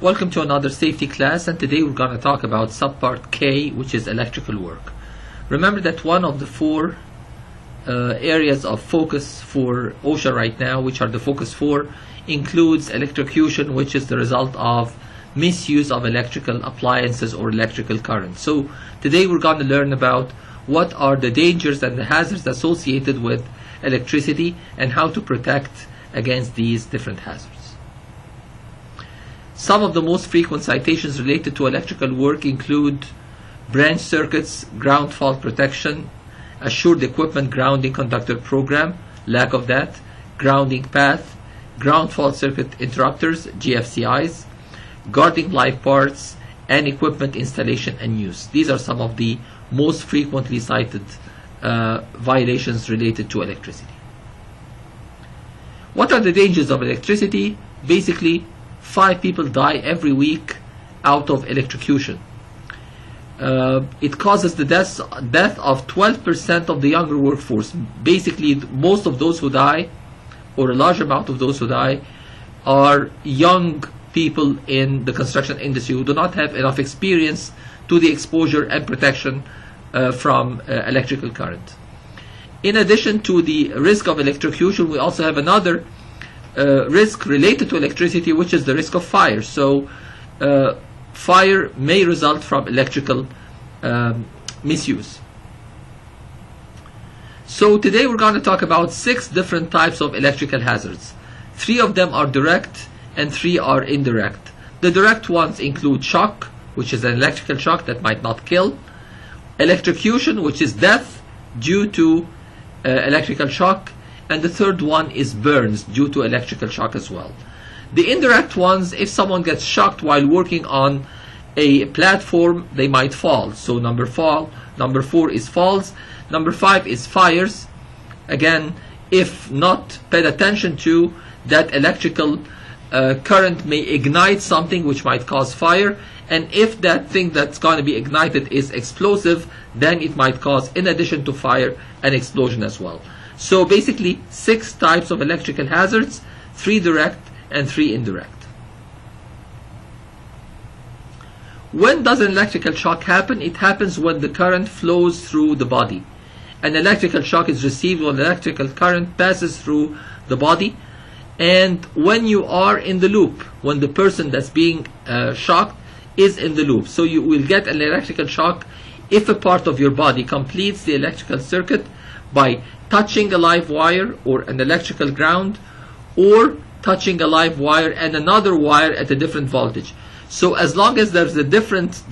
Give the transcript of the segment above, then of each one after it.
Welcome to another safety class, and today we're going to talk about Subpart K, which is electrical work. Remember that one of the four areas of focus for OSHA right now, which are the focus 4, includes electrocution, which is the result of misuse of electrical appliances or electrical current. So today we're going to learn about what are the dangers and the hazards associated with electricity and how to protect against these different hazards. Some of the most frequent citations related to electrical work include branch circuits, ground fault protection, assured equipment grounding conductor program, lack of that, grounding path, ground fault circuit interrupters, GFCIs, guarding live parts, and equipment installation and use. These are some of the most frequently cited violations related to electricity. What are the dangers of electricity? Basically, 5 people die every week out of electrocution. It causes the death of 12% of the younger workforce. Basically, most of those who die, or a large amount of those who die, are young people in the construction industry who do not have enough experience to the exposure and protection from electrical current. In addition to the risk of electrocution, we also have another risk related to electricity, which is the risk of fire. So fire may result from electrical misuse. So today we're going to talk about 6 different types of electrical hazards. 3 of them are direct and 3 are indirect. The direct ones include shock, which is an electrical shock that might not kill, electrocution, which is death due to electrical shock, and the third one is burns due to electrical shock as well. The indirect ones, if someone gets shocked while working on a platform, they might fall. So number 4 is falls. Number 5 is fires. Again, if not paid attention to, that electrical current may ignite something which might cause fire, and if that thing that's going to be ignited is explosive, then it might cause, in addition to fire, an explosion as well. So basically 6 types of electrical hazards, 3 direct and 3 indirect. When does an electrical shock happen? It happens when the current flows through the body. An electrical shock is received when electrical current passes through the body, and when you are in the loop, when the person that's being shocked is in the loop. So you will get an electrical shock if a part of your body completes the electrical circuit by touching a live wire or an electrical ground, or touching a live wire and another wire at a different voltage. So as long as there's a difference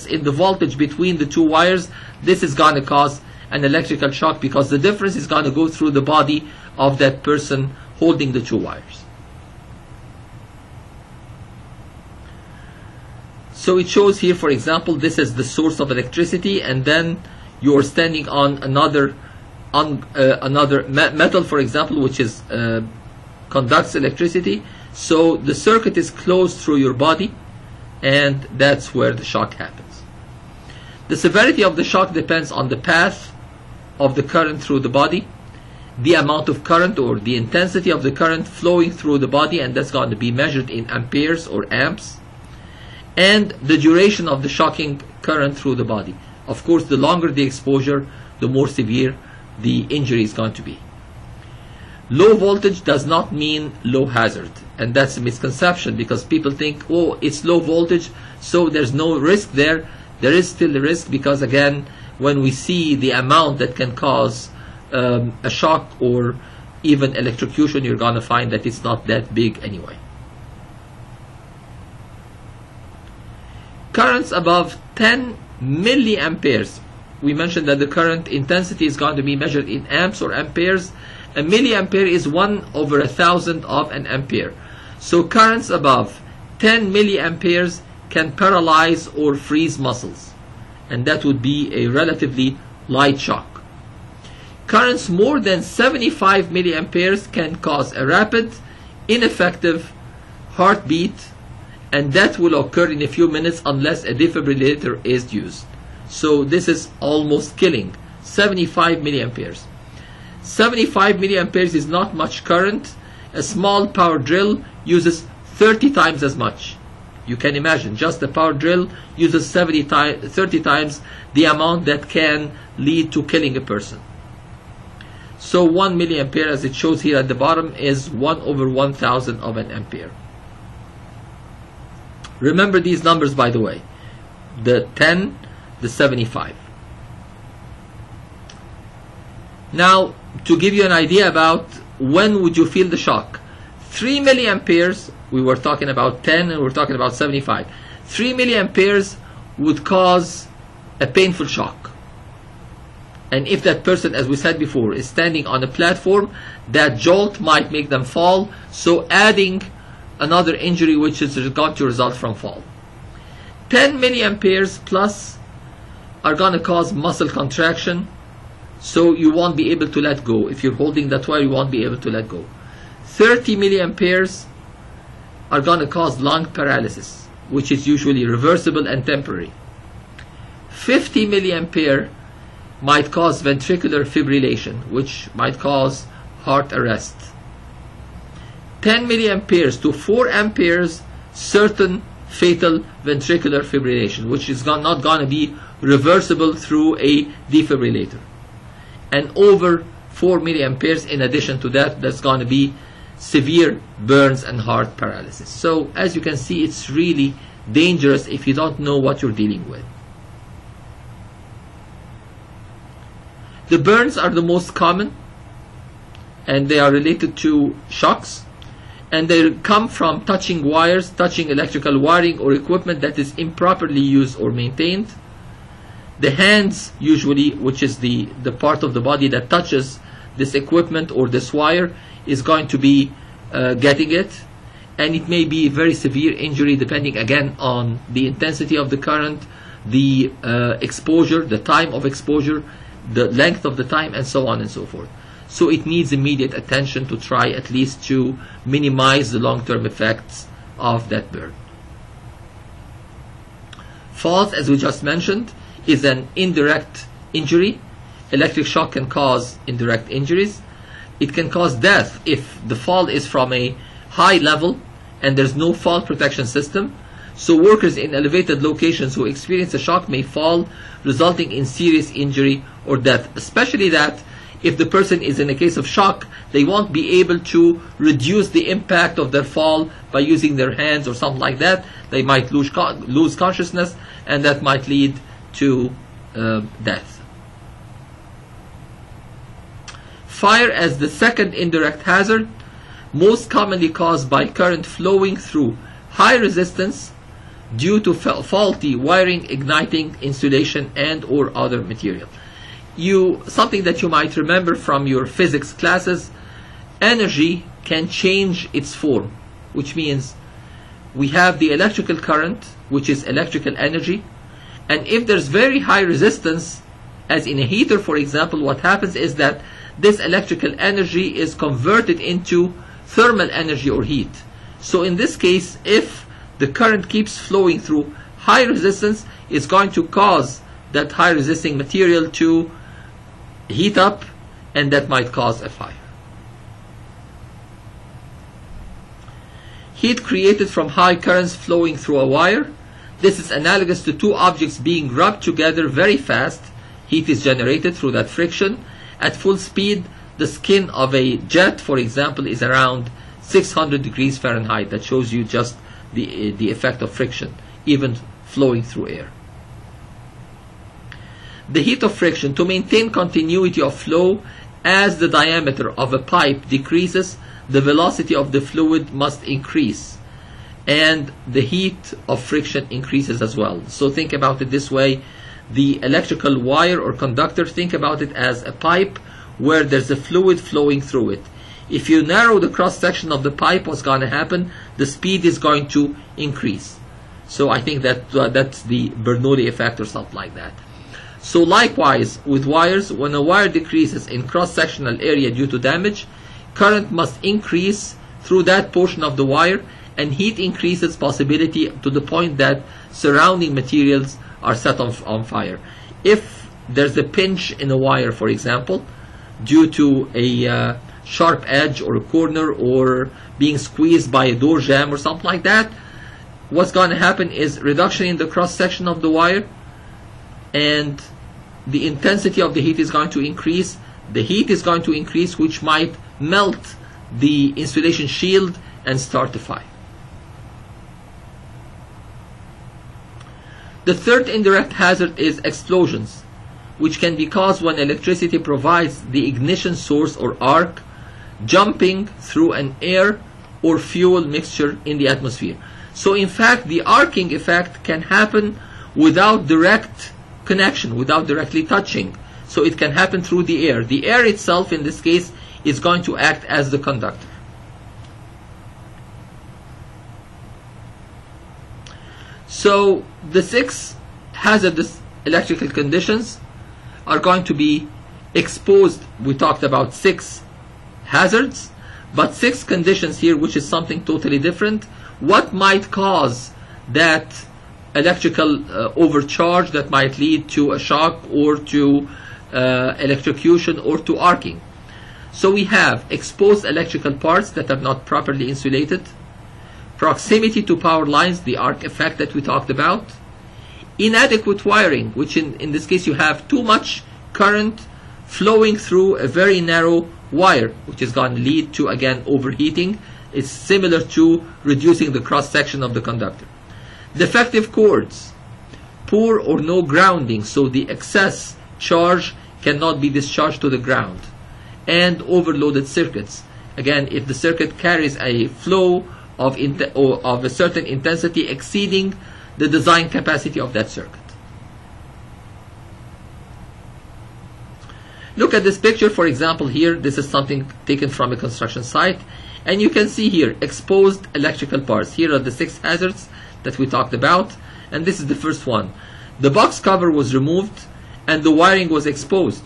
in the voltage between the 2 wires, this is going to cause an electrical shock, because the difference is going to go through the body of that person holding the 2 wires. So it shows here, for example, this is the source of electricity, and then you're standing on another metal, for example, which is conducts electricity. So the circuit is closed through your body, and that's where the shock happens. The severity of the shock depends on the path of the current through the body, the amount of current or the intensity of the current flowing through the body, and that's going to be measured in amperes or amps, and the duration of the shocking current through the body. Of course, the longer the exposure, the more severe the injury is going to be. Low voltage does not mean low hazard, and that's a misconception, because people think, oh, it's low voltage, so there's no risk there. There is still a risk, because again, when we see the amount that can cause a shock or even electrocution, you're going to find that it's not that big anyway. Currents above 10 milliamperes. We mentioned that the current intensity is going to be measured in amps or amperes. A milliampere is 1/1000 of an ampere. So currents above 10 milliamperes can paralyze or freeze muscles, and that would be a relatively light shock. Currents more than 75 milliamperes can cause a rapid, ineffective heartbeat, and that will occur in a few minutes unless a defibrillator is used. So this is almost killing. 75 milliamperes. 75 milliamperes is not much current. A small power drill uses 30 times as much. You can imagine, just the power drill uses 30 times the amount that can lead to killing a person. So 1 milliampere, as it shows here at the bottom, is 1 over 1000 of an ampere. Remember these numbers, by the way. The 10, the 75. Now, to give you an idea about when would you feel the shock. 3 milliamperes, we were talking about 10 and we're talking about 75. 3 milliamperes would cause a painful shock. And if that person, as we said before, is standing on a platform, that jolt might make them fall, so adding another injury which is going to result from fall. 10 milliamperes plus are going to cause muscle contraction, so you won't be able to let go. If you're holding that wire, you won't be able to let go. 30 milliamperes are going to cause lung paralysis, which is usually reversible and temporary. 50 milliampere might cause ventricular fibrillation, which might cause heart arrest. 10 milliamperes to 4 amperes, certain fatal ventricular fibrillation, which is not going to be reversible through a defibrillator. And over 4 milliamperes in addition to that, that's going to be severe burns and heart paralysis. So as you can see, it's really dangerous if you don't know what you're dealing with. The burns are the most common, and they are related to shocks, and they come from touching wires, touching electrical wiring or equipment that is improperly used or maintained. The hands, usually, which is the part of the body that touches this equipment or this wire, is going to be getting it, and it may be very severe injury depending again on the intensity of the current, the exposure, the time of exposure, the length of the time, and so on and so forth. So it needs immediate attention to try at least to minimize the long-term effects of that burn. Falls, as we just mentioned, is an indirect injury. Electric shock can cause indirect injuries. It can cause death if the fall is from a high level and there's no fall protection system. So workers in elevated locations who experience a shock may fall, resulting in serious injury or death, especially that if the person is in a case of shock, they won't be able to reduce the impact of their fall by using their hands or something like that. They might lose consciousness, and that might lead to death. Fire as the second indirect hazard, most commonly caused by current flowing through high resistance due to faulty wiring, igniting insulation and or other material. Something that you might remember from your physics classes, energy can change its form, which means we have the electrical current, which is electrical energy, and if there's very high resistance, as in a heater for example, what happens is that this electrical energy is converted into thermal energy or heat. So in this case, if the current keeps flowing through high resistance, it's going to cause that high resisting material to heat up, and that might cause a fire. Heat created from high currents flowing through a wire. This is analogous to two objects being rubbed together very fast. Heat is generated through that friction. At full speed, the skin of a jet, for example, is around 600 degrees Fahrenheit. That shows you just the effect of friction, even flowing through air. The heat of friction, to maintain continuity of flow, as the diameter of a pipe decreases, the velocity of the fluid must increase, and the heat of friction increases as well. So think about it this way: the electrical wire or conductor, think about it as a pipe where there's a fluid flowing through it. If you narrow the cross section of the pipe, what's going to happen? The speed is going to increase. So I think that that's the Bernoulli effect or something like that. So likewise with wires, when a wire decreases in cross-sectional area due to damage, current must increase through that portion of the wire, and heat increases possibility to the point that surrounding materials are set on fire. If there's a pinch in a wire, for example, due to a sharp edge or a corner, or being squeezed by a door jamb or something like that, what's going to happen is reduction in the cross section of the wire, and the intensity of the heat is going to increase. The heat is going to increase, which might melt the insulation shield and start the fire. The third indirect hazard is explosions, which can be caused when electricity provides the ignition source or arc jumping through an air or fuel mixture in the atmosphere. So in fact, the arcing effect can happen without direct connection, without directly touching. So it can happen through the air. The air itself, in this case, is going to act as the conductor. So the 6 hazardous electrical conditions are going to be exposed. We talked about 6 hazards, but 6 conditions here, which is something totally different. What might cause that electrical overcharge that might lead to a shock or to electrocution or to arcing? So we have exposed electrical parts that are not properly insulated, proximity to power lines, the arc effect that we talked about, inadequate wiring, which in this case you have too much current flowing through a very narrow wire, which is going to lead to, again, overheating. It's similar to reducing the cross section of the conductor. Defective cords, poor or no grounding, so the excess charge cannot be discharged to the ground, and overloaded circuits. Again, if the circuit carries a flow of a certain intensity exceeding the design capacity of that circuit. Look at this picture, for example. Here, this is something taken from a construction site, and you can see here exposed electrical parts. Here are the 6 hazards that we talked about, and this is the first one. The box cover was removed and the wiring was exposed.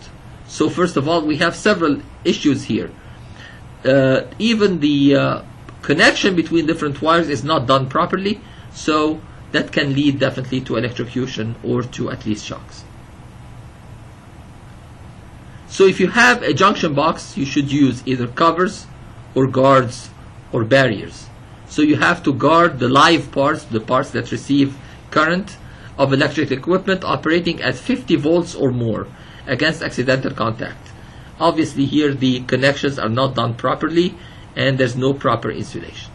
So first of all, we have several issues here. Even the connection between different wires is not done properly, so that can lead definitely to electrocution or to at least shocks. So if you have a junction box, you should use either covers or guards or barriers. So you have to guard the live parts, the parts that receive current of electric equipment operating at 50 volts or more, against accidental contact. Obviously here the connections are not done properly and there's no proper insulation.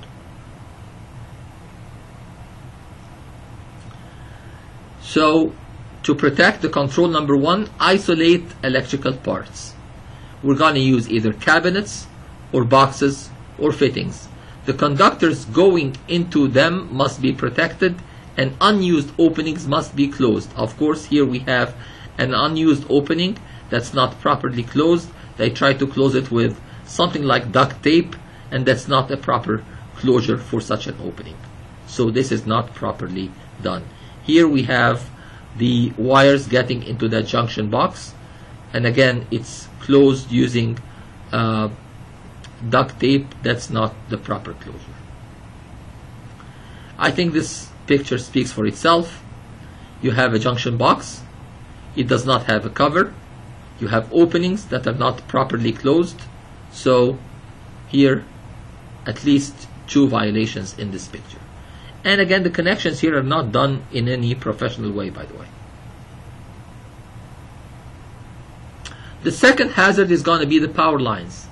So to protect the control number 1, isolate electrical parts. We're going to use either cabinets or boxes or fittings. The conductors going into them must be protected and unused openings must be closed. Of course, here we have an unused opening that's not properly closed. They try to close it with something like duct tape, and that's not a proper closure for such an opening. So this is not properly done. Here we have the wires getting into that junction box, and again it's closed using duct tape. That's not the proper closure. I think this picture speaks for itself. You have a junction box. It does not have a cover. You have openings that are not properly closed. So here at least 2 violations in this picture. And again, the connections here are not done in any professional way, by the way. The second hazard is going to be the power lines.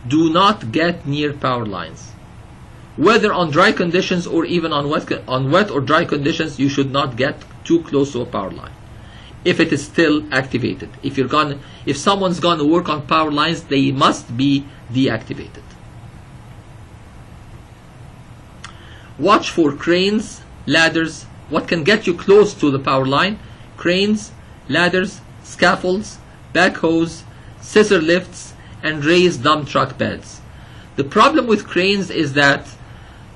Do not get near power lines. Whether on dry conditions or even on wet or dry conditions, you should not get too close to a power line if it is still activated. If someone's going to work on power lines, they must be deactivated. Watch for cranes, ladders, what can get you close to the power line: cranes, ladders, scaffolds, backhoes, scissor lifts, and raised dump truck beds. The problem with cranes is that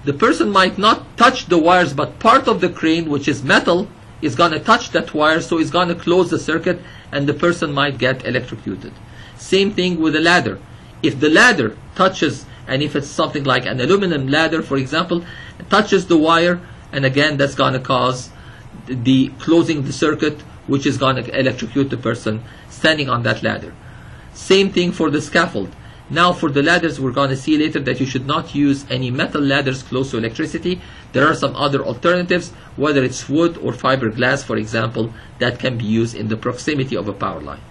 the person might not touch the wires, but part of the crane, which is metal, is going to touch that wire, so it's going to close the circuit and the person might get electrocuted. Same thing with a ladder. If the ladder touches, and if it's something like an aluminum ladder, for example, touches the wire, and again that's going to cause the closing the circuit, which is going to electrocute the person standing on that ladder. Same thing for the scaffold. Now for the ladders, we're going to see later that you should not use any metal ladders close to electricity. There are some other alternatives, whether it's wood or fiberglass, for example, that can be used in the proximity of a power line.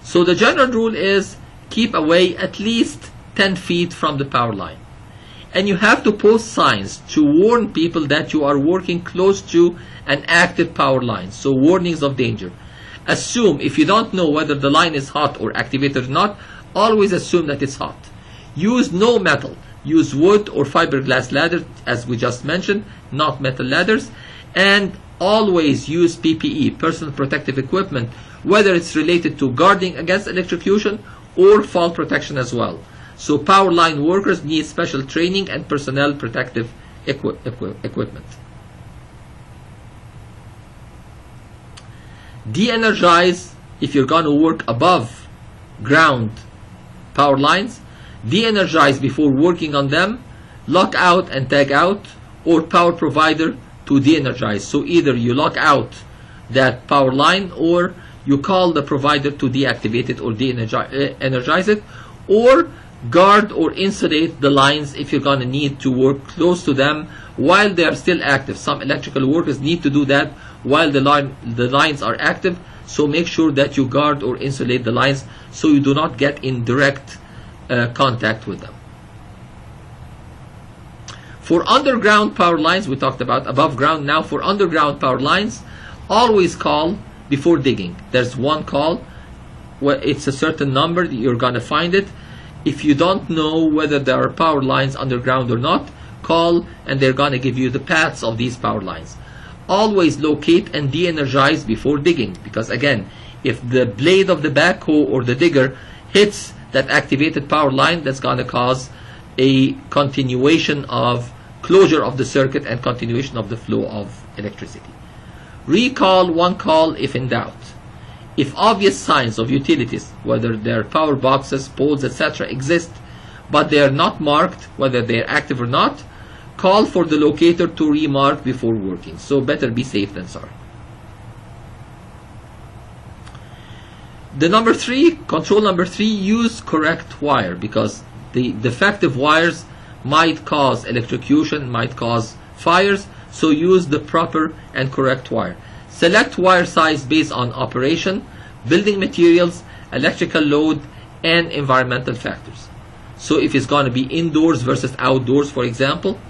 So the general rule is keep away at least 10 feet from the power line. And you have to post signs to warn people that you are working close to an active power line. So warnings of danger. Assume, if you don't know whether the line is hot or activated or not, always assume that it's hot. Use no metal. Use wood or fiberglass ladders, as we just mentioned, not metal ladders. And always use PPE, personal protective equipment, whether it's related to guarding against electrocution or fall protection as well. So power line workers need special training and personnel protective equipment. De-energize if you're going to work above ground power lines. De-energize before working on them. Lock out and tag out, or power provider to de-energize. So either you lock out that power line, or you call the provider to deactivate it or de-energize it, or guard or insulate the lines if you're going to need to work close to them while they are still active. Some electrical workers need to do that while the lines are active, so make sure that you guard or insulate the lines so you do not get in direct contact with them. For underground power lines, we talked about above ground. Now for underground power lines, always call before digging. There's one call where it's a certain number, you're going to find it. If you don't know whether there are power lines underground or not, call and they're going to give you the paths of these power lines. Always locate and de-energize before digging, because again, if the blade of the backhoe or the digger hits that activated power line, that's going to cause a continuation of closure of the circuit and continuation of the flow of electricity. Recall one call if in doubt. If obvious signs of utilities, whether they're power boxes, poles, etc., exist, but they are not marked, whether they're active or not, call for the locator to remark before working. So better be safe than sorry. The number 3, control number 3, use correct wire, because the defective wires might cause electrocution, might cause fires, so use the proper and correct wire. Select wire size based on operation, building materials, electrical load, and environmental factors. So if it's going to be indoors versus outdoors, for example,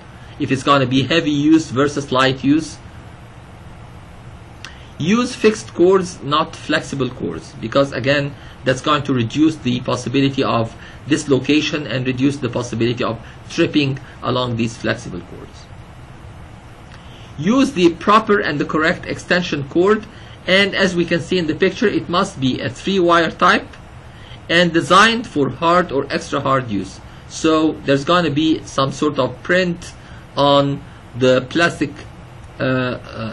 if it's going to be heavy use versus light use. Use fixed cords, not flexible cords, because again, that's going to reduce the possibility of dislocation and reduce the possibility of tripping along these flexible cords. Use the proper and the correct extension cord, and as we can see in the picture, it must be a 3-wire type and designed for hard or extra hard use. So there's going to be some sort of print on the plastic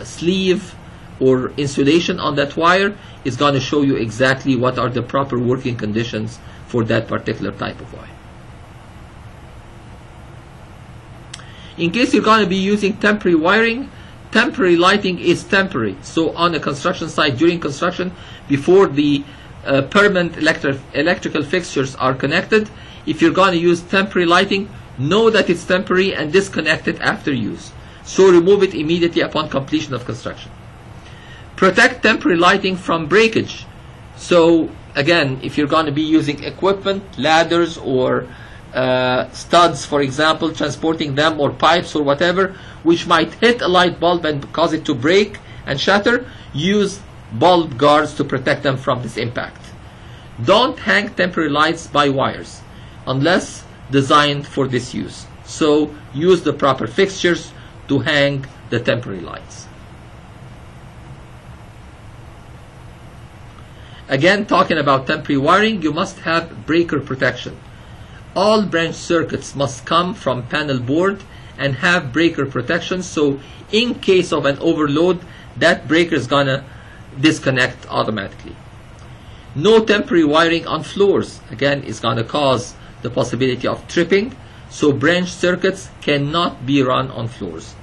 sleeve or insulation on that wire. Is going to show you exactly what are the proper working conditions for that particular type of wire. In case you're going to be using temporary wiring, temporary lighting is temporary. So on a construction site, during construction, before the permanent electrical fixtures are connected, if you're going to use temporary lighting, know that it's temporary and disconnect it after use. So remove it immediately upon completion of construction. Protect temporary lighting from breakage. So again, if you're going to be using equipment, ladders or studs, for example, transporting them, or pipes or whatever, which might hit a light bulb and cause it to break and shatter, use bulb guards to protect them from this impact. Don't hang temporary lights by wires unless designed for this use. So use the proper fixtures to hang the temporary lights. Again, talking about temporary wiring, you must have breaker protection. All branch circuits must come from panel board and have breaker protection, so in case of an overload, that breaker is gonna disconnect automatically. No temporary wiring on floors. Again, it's gonna cause the possibility of tripping, so branch circuits cannot be run on floors.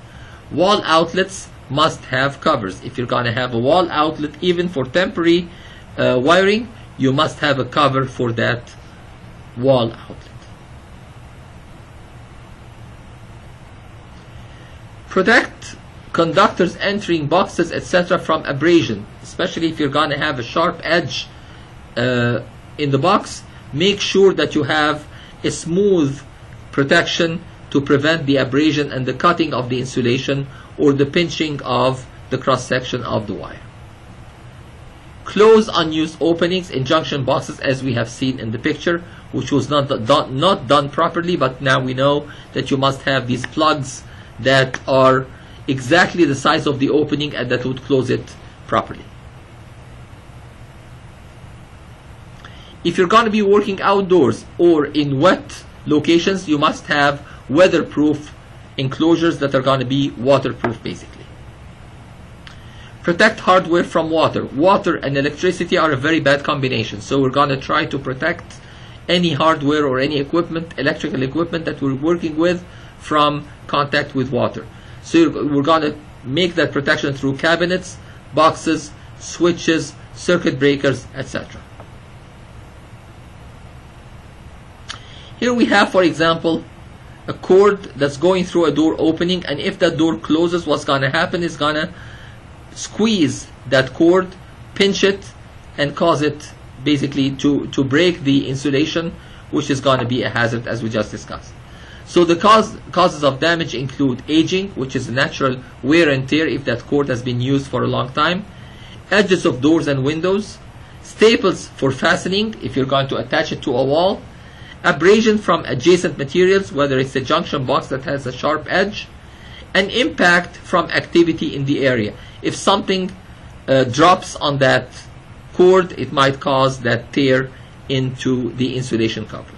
Wall outlets must have covers. If you're gonna have a wall outlet, even for temporary wiring, you must have a cover for that wall outlet. Protect conductors entering boxes, etc. from abrasion, especially if you're going to have a sharp edge in the box. Make sure that you have a smooth protection to prevent the abrasion and the cutting of the insulation or the pinching of the cross section of the wire. Close unused openings in junction boxes, as we have seen in the picture, which was not done properly, but now we know that you must have these plugs that are exactly the size of the opening and that would close it properly. If you're going to be working outdoors or in wet locations, you must have weatherproof enclosures that are going to be waterproof basically. Protect hardware from water. Water and electricity are a very bad combination, so we're going to try to protect any hardware or any equipment, electrical equipment that we're working with, from contact with water. So we're going to make that protection through cabinets, boxes, switches, circuit breakers, etc. Here we have, for example, a cord that's going through a door opening, and if that door closes, what's going to happen is going to squeeze that cord, pinch it, and cause it basically to break the insulation, which is going to be a hazard, as we just discussed. So the causes of damage include aging, which is natural wear and tear if that cord has been used for a long time, edges of doors and windows, staples for fastening if you're going to attach it to a wall, abrasion from adjacent materials, whether it's a junction box that has a sharp edge, and impact from activity in the area. If something drops on that cord, it might cause that tear into the insulation cover.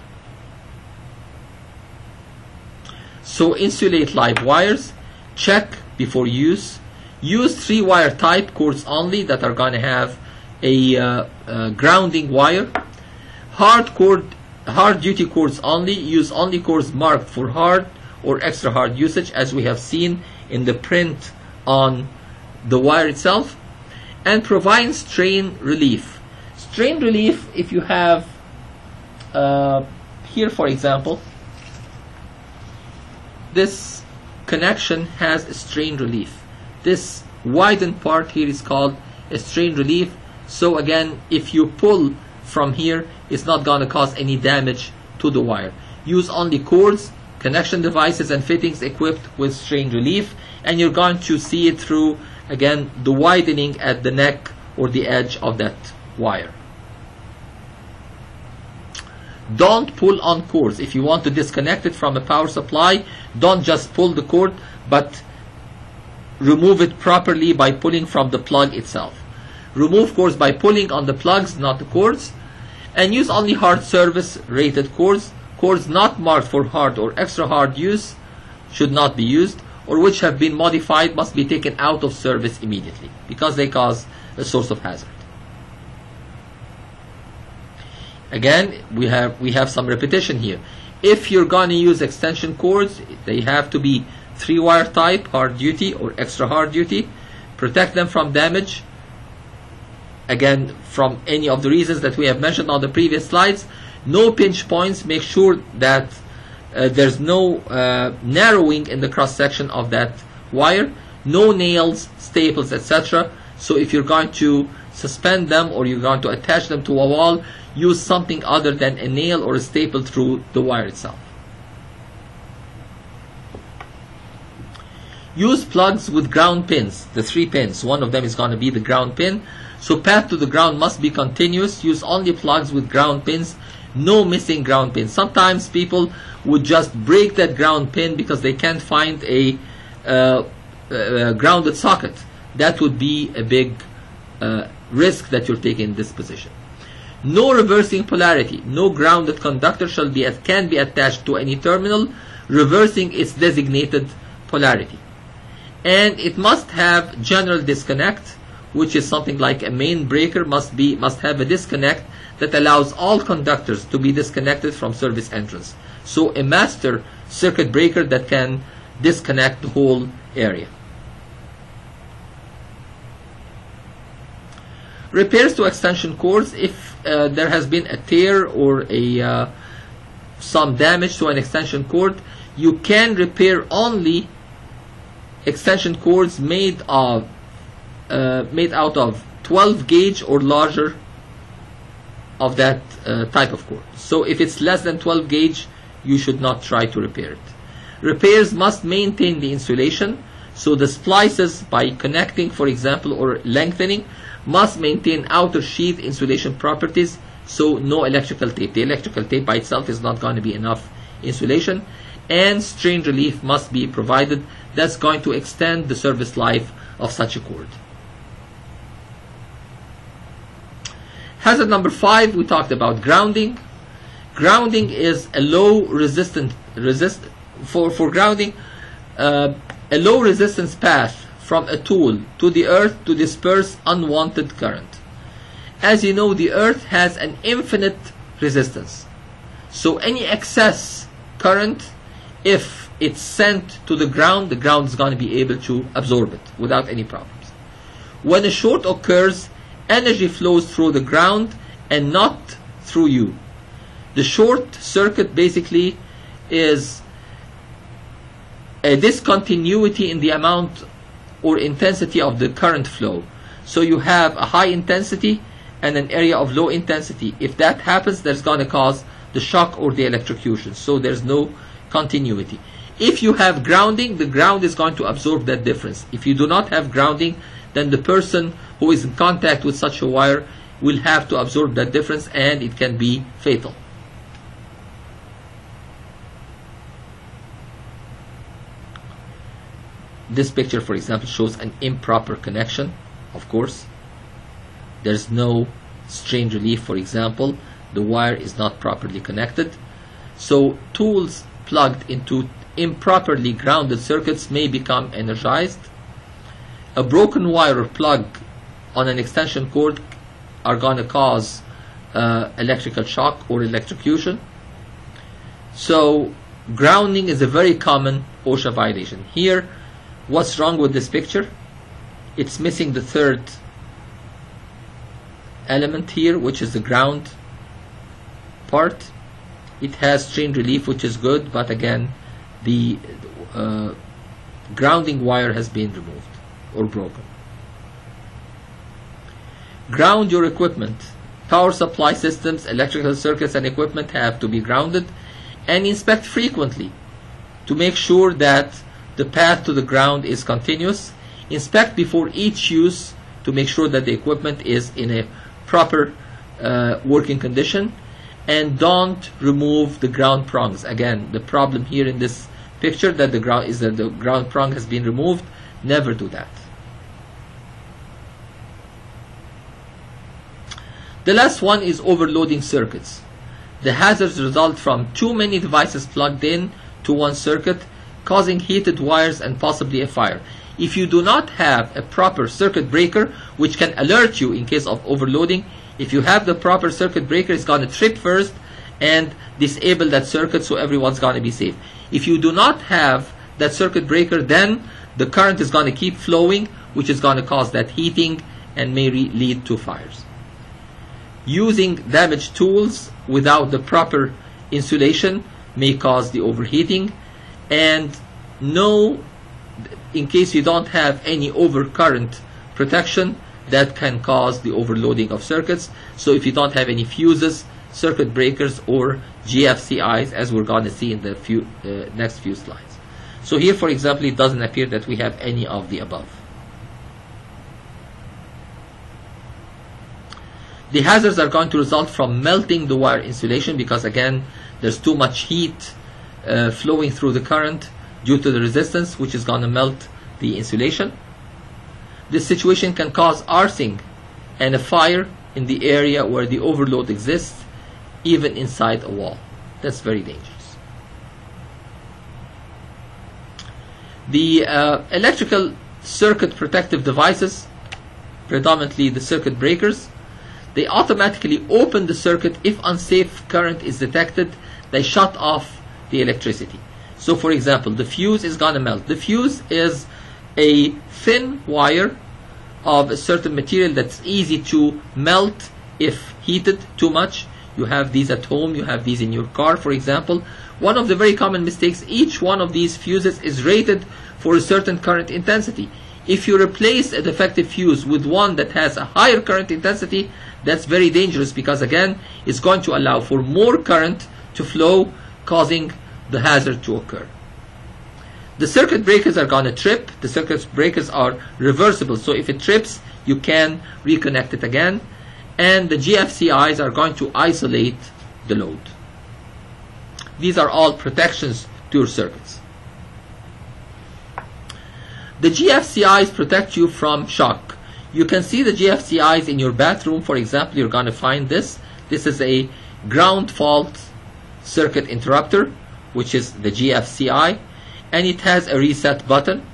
So insulate live wires, check before use, use 3-wire type cords only that are going to have a grounding wire, hard duty cords only, use only cords marked for hard or extra hard usage, as we have seen in the print on the wire itself, and provide strain relief. Strain relief, if you have here, for example, this connection has a strain relief. This widened part here is called a strain relief. So again, if you pull from here, it's not going to cause any damage to the wire. Use only cords, connection devices, and fittings equipped with strain relief, and you're going to see it through, again, the widening at the neck or the edge of that wire. Don't pull on cords. If you want to disconnect it from a power supply, don't just pull the cord, but remove it properly by pulling from the plug itself. Remove cords by pulling on the plugs, not the cords, and use only hard service rated cords. Cords not marked for hard or extra hard use should not be used, or which have been modified must be taken out of service immediately because they cause a source of hazard. Again, we have some repetition here. If you're going to use extension cords, they have to be 3-wire type, hard duty or extra hard duty. Protect them from damage, again, from any of the reasons that we have mentioned on the previous slides. No pinch points. Make sure that there's no narrowing in the cross section of that wire. No nails, staples, etc. So if you're going to suspend them or you're going to attach them to a wall, use something other than a nail or a staple through the wire itself. Use plugs with ground pins, the 3 pins. One of them is going to be the ground pin. So path to the ground must be continuous. Use only plugs with ground pins. No missing ground pins. Sometimes people would just break that ground pin because they can't find a grounded socket. That would be a big risk that you're taking in this position. No reversing polarity. No grounded conductor can be attached to any terminal reversing its designated polarity. And it must have general disconnect, which is something like a main breaker must have a disconnect that allows all conductors to be disconnected from service entrance. So a master circuit breaker that can disconnect the whole area. Repairs to extension cords, if there has been a tear or some damage to an extension cord, you can repair only extension cords made out of 12 gauge or larger of that type of cord. So if it's less than 12 gauge, you should not try to repair it. Repairs must maintain the insulation, so the splices, by connecting, for example, or lengthening, must maintain outer sheath insulation properties, so no electrical tape. The electrical tape by itself is not going to be enough insulation, and strain relief must be provided. That's going to extend the service life of such a cord. Hazard number 5, we talked about grounding. Grounding is a low resistance a low resistance path from a tool to the earth to disperse unwanted current. As you know, the earth has an infinite resistance. So any excess current, if it's sent to the ground is going to be able to absorb it without any problems. When a short occurs, energy flows through the ground and not through you. The short circuit basically is a discontinuity in the amount or intensity of the current flow. So you have a high intensity and an area of low intensity. If that happens, that's going to cause the shock or the electrocution. So there's no continuity. If you have grounding, the ground is going to absorb that difference. If you do not have grounding, then the person who is in contact with such a wire will have to absorb that difference, and it can be fatal. This picture, for example, shows an improper connection. Of course, there's no strain relief, for example. The wire is not properly connected. So tools plugged into improperly grounded circuits may become energized. A broken wire or plug on an extension cord are going to cause electrical shock or electrocution. So grounding is a very common OSHA violation. Here, what's wrong with this picture? It's missing the third element here, which is the ground part. It has strain relief, which is good, but again, the grounding wire has been removed or broken. Ground your equipment. Power supply systems, electrical circuits, and equipment have to be grounded, and inspect frequently to make sure that the path to the ground is continuous. Inspect before each use to make sure that the equipment is in a proper working condition, and don't remove the ground prongs. Again, the problem here in this picture that the ground prong has been removed. Never do that. The last one is overloading circuits. The hazards result from too many devices plugged in to one circuit, causing heated wires and possibly a fire. If you do not have a proper circuit breaker which can alert you in case of overloading, if you have the proper circuit breaker, it's going to trip first and disable that circuit, so everyone's going to be safe. If you do not have that circuit breaker, then the current is going to keep flowing, which is going to cause that heating and may lead to fires. Using damaged tools without the proper insulation may cause the overheating. And know, in case you don't have any overcurrent protection, that can cause the overloading of circuits. So if you don't have any fuses, circuit breakers, or GFCIs, as we're going to see in the next few slides. So here, for example, it doesn't appear that we have any of the above. The hazards are going to result from melting the wire insulation, because again, there's too much heat flowing through the current due to the resistance, which is going to melt the insulation. This situation can cause arcing and a fire in the area where the overload exists, even inside a wall. That's very dangerous. The electrical circuit protective devices, predominantly the circuit breakers, they automatically open the circuit if unsafe current is detected. They shut off the electricity. So for example, the fuse is going to melt. The fuse is a thin wire of a certain material that's easy to melt if heated too much. You have these at home, you have these in your car, for example. One of the very common mistakes, each one of these fuses is rated for a certain current intensity. If you replace a defective fuse with one that has a higher current intensity, that's very dangerous, because again, it's going to allow for more current to flow, causing the hazard to occur. The circuit breakers are going to trip. The circuit breakers are reversible, so if it trips, you can reconnect it again. And the GFCIs are going to isolate the load. These are all protections to your circuits. The GFCIs protect you from shock. You can see the GFCIs in your bathroom, for example. You're going to find this. This is a ground fault circuit interrupter, which is the GFCI, and it has a reset button.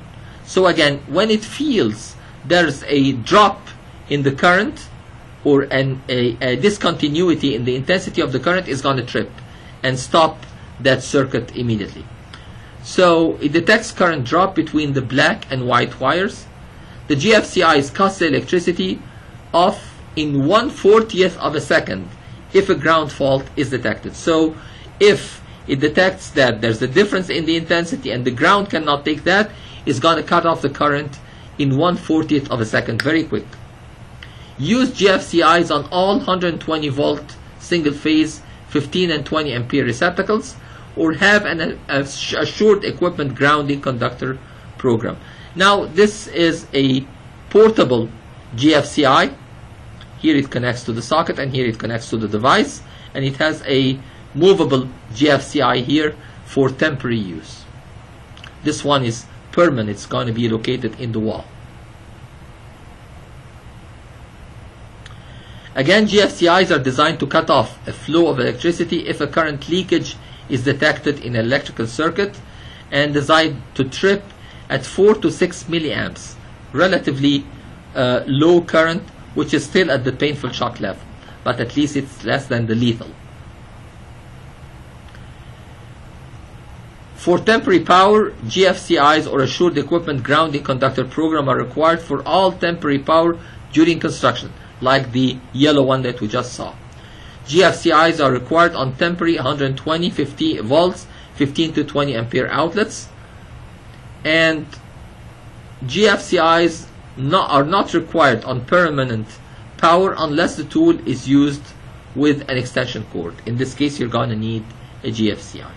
So again, when it feels there's a drop in the current or a discontinuity in the intensity of the current, is going to trip and stop that circuit immediately. So it detects current drop between the black and white wires. The GFCIs cut the electricity off in 1/40th of a second if a ground fault is detected. So if it detects that there's a difference in the intensity and the ground cannot take that, it's going to cut off the current in 1/40th of a second, very quick. Use GFCIs on all 120 volt single phase 15 and 20 ampere receptacles, or have an assured equipment grounding conductor program. Now this is a portable GFCI. Here it connects to the socket and here it connects to the device, and it has a movable GFCI here for temporary use. This one is permanent. It's going to be located in the wall. Again, GFCIs are designed to cut off a flow of electricity if a current leakage is detected in an electrical circuit, and designed to trip at 4 to 6 milliamps, relatively low current, which is still at the painful shock level, but at least it's less than the lethal. For temporary power, GFCIs or assured equipment grounding conductor program are required for all temporary power during construction, like the yellow one that we just saw. GFCIs are required on temporary 120, 50 volts, 15 to 20 ampere outlets, and GFCIs are not required on permanent power unless the tool is used with an extension cord. In this case, you're going to need a GFCI.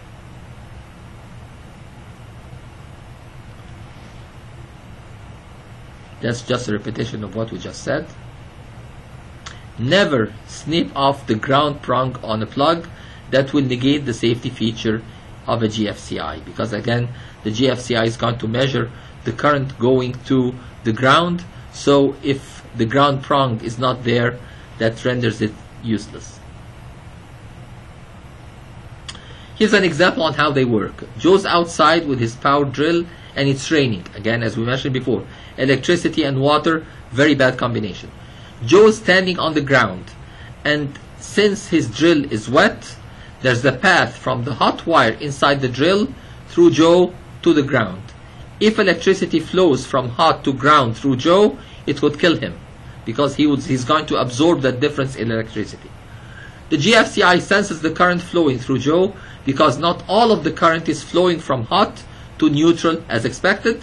That's just a repetition of what we just said. Never snip off the ground prong on a plug. That will negate the safety feature of a GFCI, because again, the GFCI is going to measure the current going to the ground. So if the ground prong is not there, that renders it useless. Here's an example on how they work. Joe's outside with his power drill and it's raining. Again, as we mentioned before, electricity and water, very bad combination. Joe's standing on the ground, and since his drill is wet, there's a path from the hot wire inside the drill through Joe to the ground. If electricity flows from hot to ground through Joe, it would kill him, because he's going to absorb that difference in electricity. The GFCI senses the current flowing through Joe, because not all of the current is flowing from hot to neutral as expected.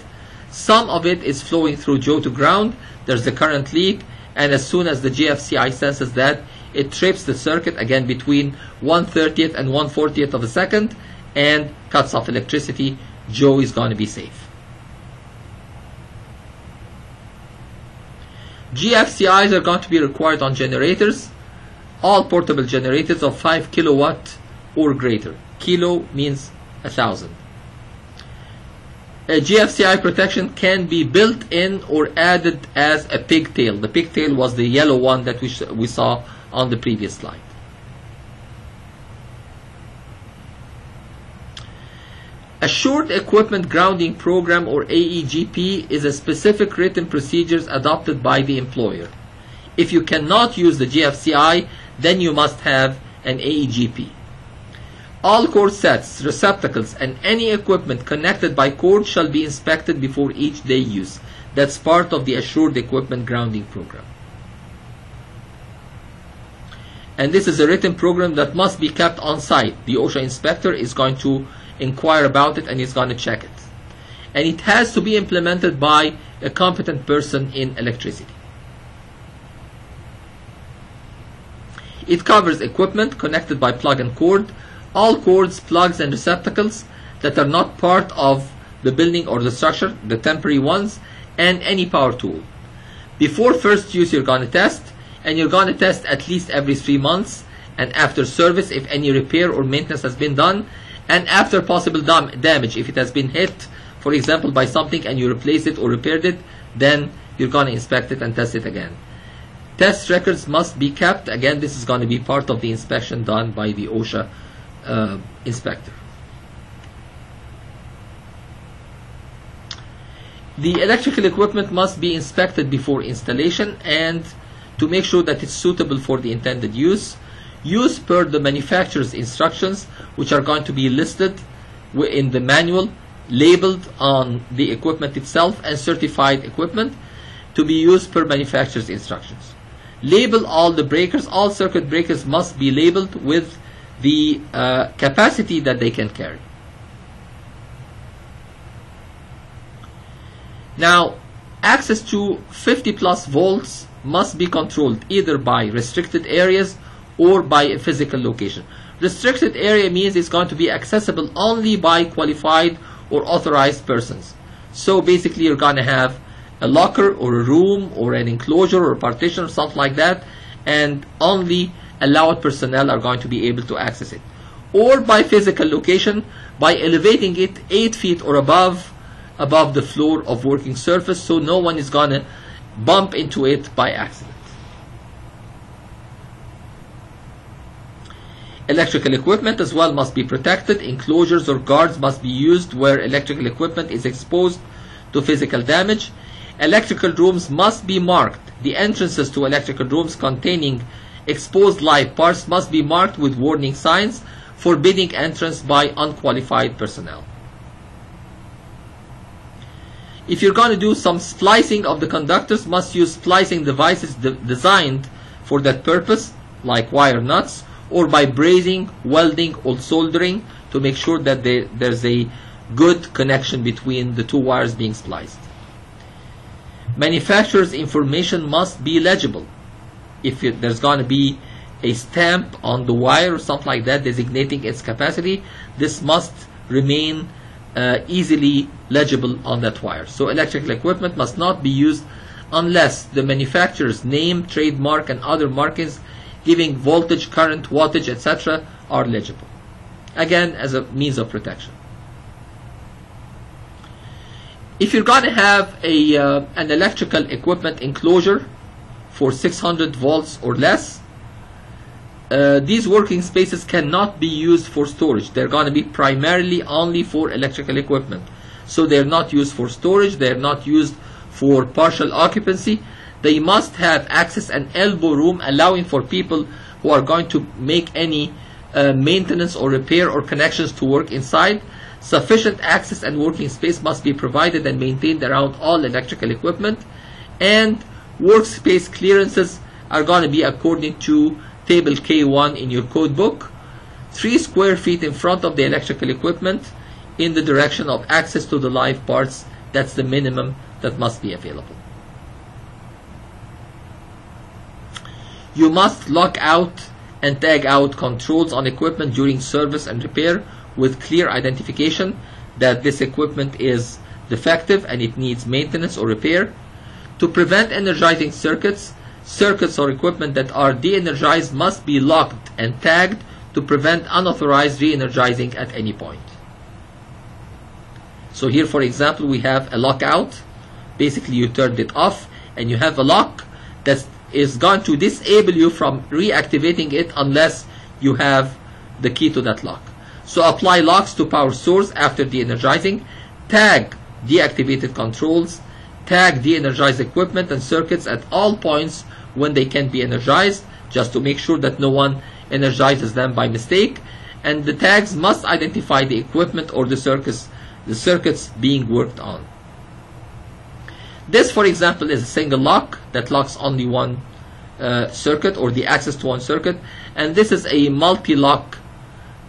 Some of it is flowing through Joe to ground. There's a current leak, and as soon as the GFCI senses that, it trips the circuit again between 1/30th and 1/40th of a second and cuts off electricity. Joe is going to be safe. GFCIs are going to be required on generators, all portable generators of 5 kilowatt or greater. Kilo means 1,000. A GFCI protection can be built in or added as a pigtail. The pigtail was the yellow one that we saw on the previous slide. Assured Equipment Grounding Program, or AEGP, is a specific written procedures adopted by the employer. If you cannot use the GFCI, then you must have an AEGP. All cord sets, receptacles, and any equipment connected by cord shall be inspected before each day use. That's part of the Assured Equipment Grounding Program. And this is a written program that must be kept on site. The OSHA inspector is going to inquire about it and is going to check it. And it has to be implemented by a competent person in electricity. It covers equipment connected by plug and cord, all cords, plugs, and receptacles that are not part of the building or the structure, the temporary ones, and any power tool. Before first use, you're going to test, and you're going to test at least every 3 months, and after service if any repair or maintenance has been done, and after possible damage, if it has been hit, for example, by something and you replace it or repaired it, then you're going to inspect it and test it again. Test records must be kept. Again, this is going to be part of the inspection done by the OSHA inspector. The electrical equipment must be inspected before installation and to make sure that it's suitable for the intended use. Use per the manufacturer's instructions, which are going to be listed in the manual, labeled on the equipment itself, and certified equipment to be used per manufacturer's instructions. Label all the breakers. All circuit breakers must be labeled with the capacity that they can carry. Now, access to 50 plus volts must be controlled either by restricted areas or by a physical location. Restricted area means it's going to be accessible only by qualified or authorized persons. So basically you're going to have a locker or a room or an enclosure or a partition or something like that, and only allowed personnel are going to be able to access it. Or by physical location, by elevating it 8 feet or above the floor of working surface, so no one is going to bump into it by accident. Electrical equipment as well must be protected. Enclosures or guards must be used where electrical equipment is exposed to physical damage. Electrical rooms must be marked. The entrances to electrical rooms containing exposed live parts must be marked with warning signs forbidding entrance by unqualified personnel. If you're going to do some splicing of the conductors, must use splicing devices designed for that purpose, like wire nuts, or by brazing, welding, or soldering to make sure that there's a good connection between the two wires being spliced. Manufacturer's information must be legible. If there's going to be a stamp on the wire or something like that designating its capacity, this must remain easily legible on that wire. So electrical equipment must not be used unless the manufacturer's name, trademark, and other markings giving voltage, current, wattage, etc. are legible. Again, as a means of protection. If you're going to have an electrical equipment enclosure for 600 volts or less, these working spaces cannot be used for storage. They're going to be primarily only for electrical equipment. So they're not used for storage, they're not used for partial occupancy. They must have access and elbow room, allowing for people who are going to make any maintenance or repair or connections to work inside. Sufficient access and working space must be provided and maintained around all electrical equipment, and workspace clearances are going to be according to table K1 in your code book. 3 square feet in front of the electrical equipment in the direction of access to the live parts. That's the minimum that must be available. You must lock out and tag out controls on equipment during service and repair with clear identification that this equipment is defective and it needs maintenance or repair. To prevent energizing circuits or equipment that are de-energized must be locked and tagged to prevent unauthorized re-energizing at any point. So here, for example, we have a lockout. Basically, you turned it off, and you have a lock that is going to disable you from reactivating it unless you have the key to that lock. So apply locks to power source after de-energizing. Tag deactivated controls. Tag de-energized equipment and circuits at all points when they can be energized, just to make sure that no one energizes them by mistake. And the tags must identify the equipment or the circuits being worked on. This, for example, is a single lock that locks only one circuit, or the access to one circuit, and this is a multi-lock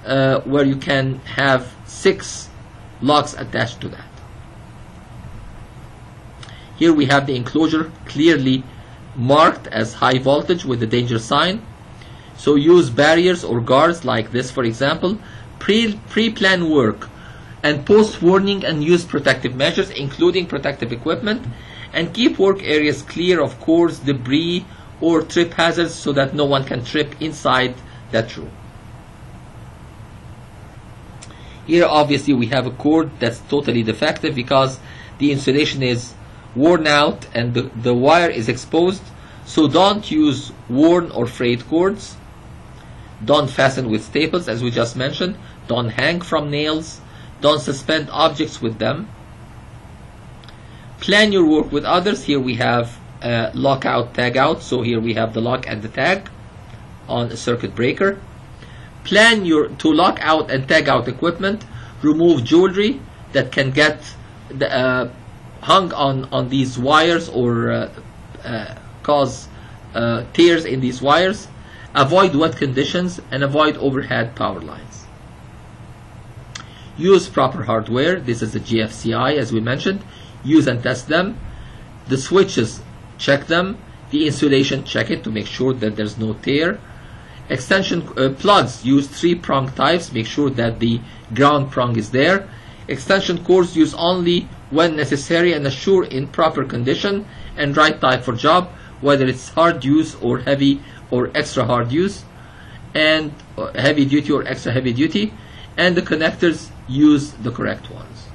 where you can have 6 locks attached to that. Here we have the enclosure clearly marked as high voltage with the danger sign. So use barriers or guards like this, for example. Pre-plan work and post warning, and use protective measures including protective equipment, and keep work areas clear of cords, debris, or trip hazards so that no one can trip inside that room. Here obviously we have a cord that's totally defective because the insulation is worn out and the wire is exposed. So don't use worn or frayed cords. Don't fasten with staples, as we just mentioned. Don't hang from nails. Don't suspend objects with them. Plan your work with others. Here we have lockout, tag out. So here we have the lock and the tag on a circuit breaker. Plan to lock out and tag out equipment. Remove jewelry that can get hung on these wires or cause tears in these wires. Avoid wet conditions and avoid overhead power lines. Use proper hardware. This is the GFCI, as we mentioned. Use and test them. The switches, check them. The insulation, check it to make sure that there's no tear. Extension plugs, use 3-prong types. Make sure that the ground prong is there. Extension cords, use only when necessary and assure in proper condition and right type for job, whether it's hard use or heavy or extra hard use, and heavy duty or extra heavy duty. And the connectors, use the correct ones.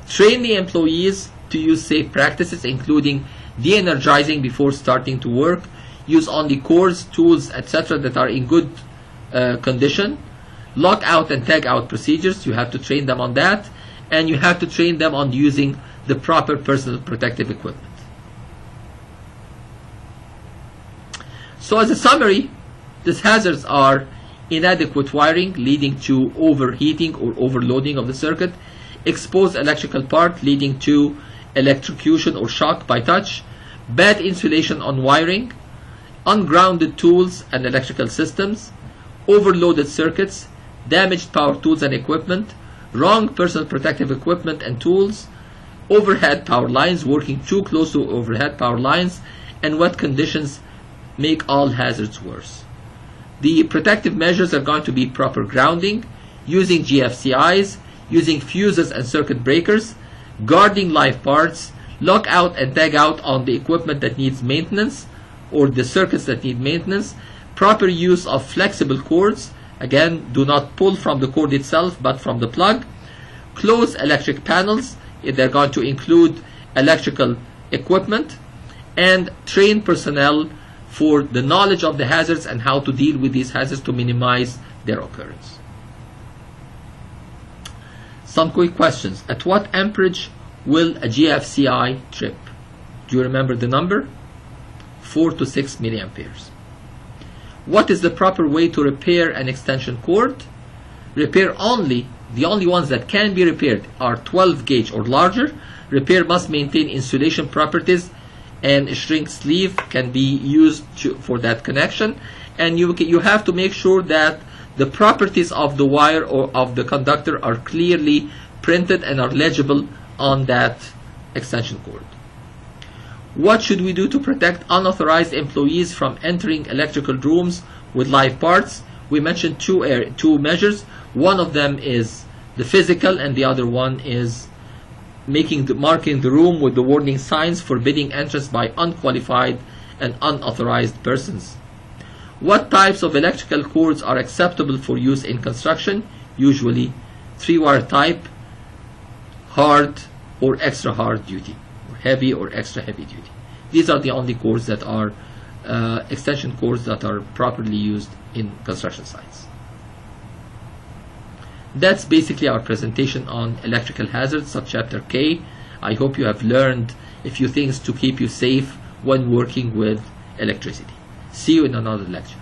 Train the employees to use safe practices, including de-energizing before starting to work. Use only cords, tools, etc. that are in good condition. Lock out and tag out procedures, you have to train them on that, and you have to train them on using the proper personal protective equipment. So as a summary, these hazards are inadequate wiring leading to overheating or overloading of the circuit, exposed electrical part leading to electrocution or shock by touch, bad insulation on wiring, ungrounded tools and electrical systems, overloaded circuits, damaged power tools and equipment, wrong personal protective equipment and tools, overhead power lines, working too close to overhead power lines, and wet conditions make all hazards worse. The protective measures are going to be proper grounding, using GFCIs, using fuses and circuit breakers, guarding live parts, lock out and tag out on the equipment that needs maintenance or the circuits that need maintenance, proper use of flexible cords. Again, do not pull from the cord itself but from the plug. Close electric panels, they're going to include electrical equipment, and train personnel for the knowledge of the hazards and how to deal with these hazards to minimize their occurrence. Some quick questions. At what amperage will a GFCI trip? Do you remember the number? 4 to 6 milliamperes. What is the proper way to repair an extension cord? Repair only, the only ones that can be repaired are 12 gauge or larger. Repair must maintain insulation properties, and a shrink sleeve can be used for that connection. And you have to make sure that the properties of the wire or of the conductor are clearly printed and are legible on that extension cord. What should we do to protect unauthorized employees from entering electrical rooms with live parts? We mentioned two measures. One of them is the physical, and the other one is marking the room with the warning signs forbidding entrance by unqualified and unauthorized persons. What types of electrical cords are acceptable for use in construction? Usually 3-wire type, hard or extra hard duty, or heavy or extra heavy duty. These are the only cords that are extension cords that are properly used in construction sites. That's basically our presentation on electrical hazards, subchapter K. I hope you have learned a few things to keep you safe when working with electricity. See you in another lecture.